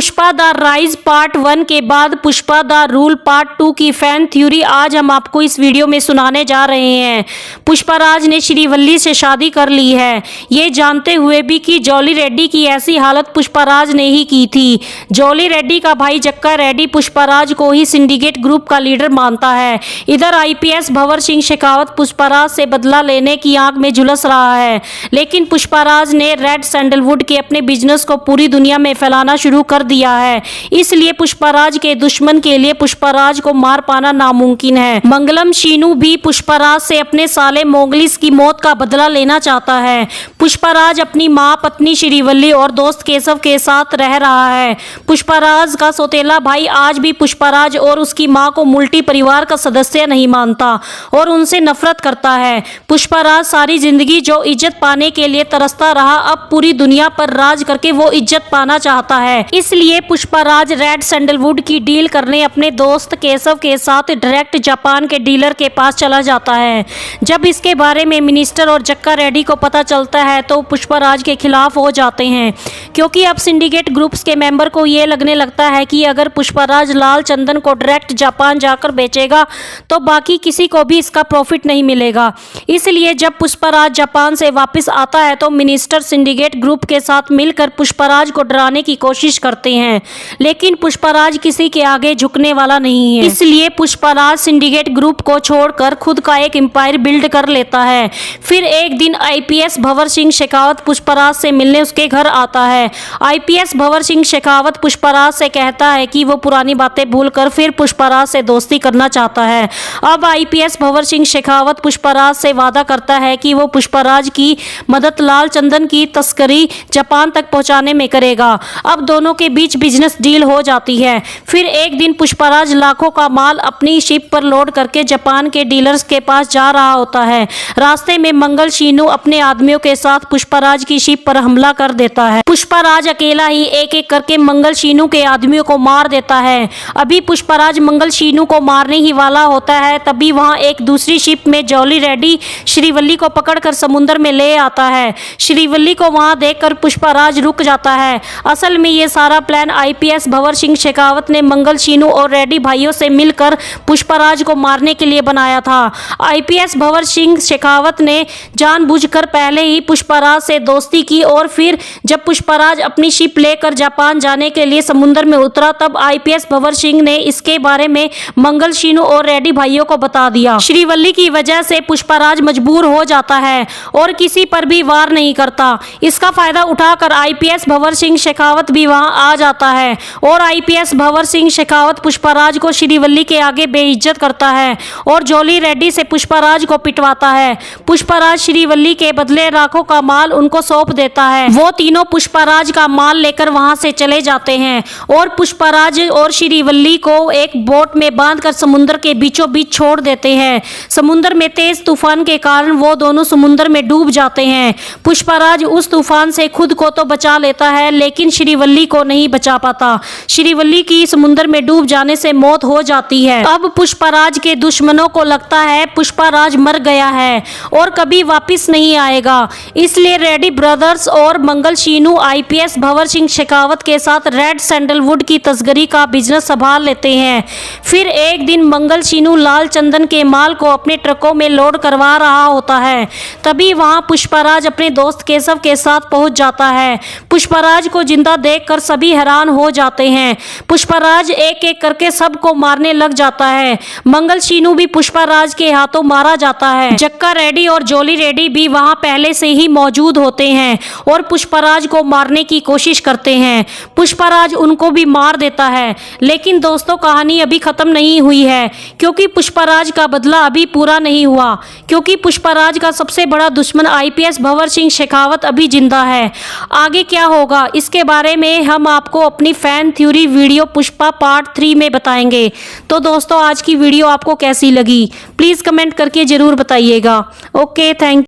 Pushpa the rise part 1 के बाद Pushpa the rule part 2 की फैन थ्योरी आज हम आपको इस वीडियो में सुनाने जा रहे हैं। पुष्पाराज ने श्रीवल्ली से शादी कर ली है, ये जानते हुए भी कि जॉली रेड्डी की ऐसी हालत पुष्पाराज ने ही की थी। जॉली रेड्डी का भाई जक्का रेड्डी पुष्पाराज को ही सिंडिकेट ग्रुप का लीडर मानता है। इधर आईपीएस भंवर सिंह शेखावत पुष्पाराज से बदला लेने की आग में झुलस रहा है, लेकिन पुष्पाराज ने रेड सैंडलवुड के अपने बिजनेस को पूरी दुनिया में फैलाना शुरू कर दिया है। इसलिए पुष्पाराज के दुश्मन के लिए पुष्पाराज को मार पाना नामुमकिन है। मंगलम शीनू भी पुष्पाराज से अपने साले मोगलिस की मौत का बदला लेना चाहता है। पुष्पाराज अपनी मां, पत्नी श्रीवल्ली और दोस्त केशव के साथ रह रहा है। पुष्पाराज का सौतेला भाई आज भी पुष्पाराज और उसकी मां को मुल्टी परिवार का सदस्य नहीं मानता और उनसे नफरत करता है। पुष्पाराज सारी जिंदगी जो इज्जत पाने के लिए तरसता रहा, अब पूरी दुनिया पर राज करके वो इज्जत पाना चाहता है। इसलिए पुष्पाराज रेड सैंडलवुड की डील करने अपने दोस्त केशव के साथ डायरेक्ट जापान के डीलर के पास चला जाता है। जब इसके बारे में मिनिस्टर और जक्का रेड्डी को पता चलता है तो पुष्पाराज के खिलाफ हो जाते हैं, क्योंकि अब सिंडिकेट ग्रुप्स के मेंबर को ये लगने लगता है कि अगर पुष्पाराज लाल चंदन को डायरेक्ट जापान जाकर बेचेगा तो बाकी किसी को भी इसका प्रॉफिट नहीं मिलेगा। इसलिए जब पुष्पाराज जापान से वापस आता है तो मिनिस्टर सिंडिकेट ग्रुप के साथ मिलकर पुष्पाराज को डराने की कोशिश करते हैं, लेकिन पुष्पाराज किसी के आगे झुकने वाला नहीं है। इसलिए पुष्पाराज सिंडिकेट ग्रुप को छोड़कर खुद का एक एम्पायर बिल्ड कर लेता है। फिर एक दिन आईपीएस भंवर सिंह शेखावत पुष्पाराज से मिलने उसके घर आता है। आईपीएस भंवर सिंह शेखावत पुष्पाराज से कहता है कि वो पुरानी बातें भूलकर फिर पुष्पाराज से दोस्ती करना चाहता है। अब आईपीएस भंवर सिंह शेखावत पुष्पाराज से वादा करता है कि वो पुष्पाराज की मदद लाल चंदन की तस्करी जापान तक पहुंचाने में करेगा। अब दोनों के बीच बिजनेस डील हो जाती है। फिर एक दिन पुष्पाराज लाखों का माल अपनी शिप पर लोड करके जापान के डीलर्स के पास जा रहा होता है। रास्ते में मंगल शीनू अपने आदमियों के साथ पुष्पाराज की शिप पर हमला कर देता है। पुष्पाराज अकेला ही एक एक करके मंगल शीनू के आदमियों को मार देता है। अभी पुष्पाराज मंगल शीनू को मारने ही वाला होता है, तभी वहां एक दूसरी शिप में जॉली रेड्डी श्रीवल्ली को पकड़कर समुद्र में ले आता है। श्रीवल्ली को वहां देखकर पुष्पाराज रुक जाता है। असल में ये सारा प्लान आईपीएस भंवर सिंह शेखावत ने मंगल शीनू और रेड्डी भाइयों से मिलकर पुष्पाराज को मारने के लिए बनाया था। आईपीएस भंवर सिंह शेखावत ने जानबूझकर पहले ही पुष्पाराज से दोस्ती की और फिर जब पुष्पाराज अपनी शिप लेकर जापान जाने के लिए समुद्र में उतरा तब आईपीएस भंवर सिंह ने इसके बारे में मंगल शीनू और रेड्डी भाइयों को बता दिया। श्रीवल्ली की वजह से पुष्पाराज मजबूर हो जाता है और किसी पर भी वार नहीं करता। इसका फायदा उठाकर आईपीएस भंवर सिंह शेखावत भी वहां आ जाता है और आईपीएस भंवर सिंह शेखावत पुष्पाराज को श्रीवल्ली के आगे बेइज्जत करता है और जॉली रेड्डी से पुष्पाराज को पिटवाता है। पुष्पाराज श्रीवल्ली के बदले लाखों का माल उनको सौंप देता है। वो तीनों पुष्पाराज का माल लेकर वहां से चले जाते हैं और पुष्पाराज और श्रीवल्ली को एक बोट में बांधकर समुद्र के बीचों बीच छोड़ देते हैं। समुद्र में तेज तूफान के कारण वो दोनों समुद्र में डूब जाते हैं। पुष्पाराज उस तूफान से खुद को तो बचा लेता है, लेकिन श्रीवल्ली को नहीं बचा पाता। श्रीवल्ली की समुद्र में डूब जाने से मौत हो जाती है। अब पुष्पाराज के दुश्मनों को लगता है पुष्पाराज मर गया है और कभी वापस नहीं आएगा। इसलिए रेड्डी ब्रदर्स और मंगल शीनू आईपीएस भंवर सिंह शेखावत के साथ रेड सैंडलवुड की तस्करी का बिजनेस संभाल लेते हैं। फिर एक दिन मंगल शीनू लाल चंदन के माल को अपने ट्रकों में लोड करवा रहा होता है, तभी वहां पुष्पाराज अपने दोस्त केशव के साथ पहुंच जाता है। पुष्पाराज को जिंदा देखकर सभी हैरान हो जाते हैं। पुष्पाराज एक एक करके सबको मारने लग जाता है। मंगल शीनू भी पुष्पाराज के हाथों मारा जाता है। जक्का रेड्डी और जॉली रेड्डी भी वहां पहले से ही मौजूद होते हैं और पुष्पाराज को मारने की कोशिश करते हैं। पुष्पाराज उनको भी मार देता है, लेकिन दोस्तों कहानी अभी खत्म नहीं हुई है, क्योंकि पुष्पाराज का बदला अभी पूरा नहीं हुआ, क्योंकि पुष्पाराज का सबसे बड़ा दुश्मन आईपीएस भंवर सिंह शेखावत अभी जिंदा है। आगे क्या होगा इसके बारे में हम आपको अपनी fan theory video Pushpa part 3 में बताएंगे। तो दोस्तों आज की वीडियो आपको कैसी लगी प्लीज कमेंट करके जरूर बताइएगा। Okay, thank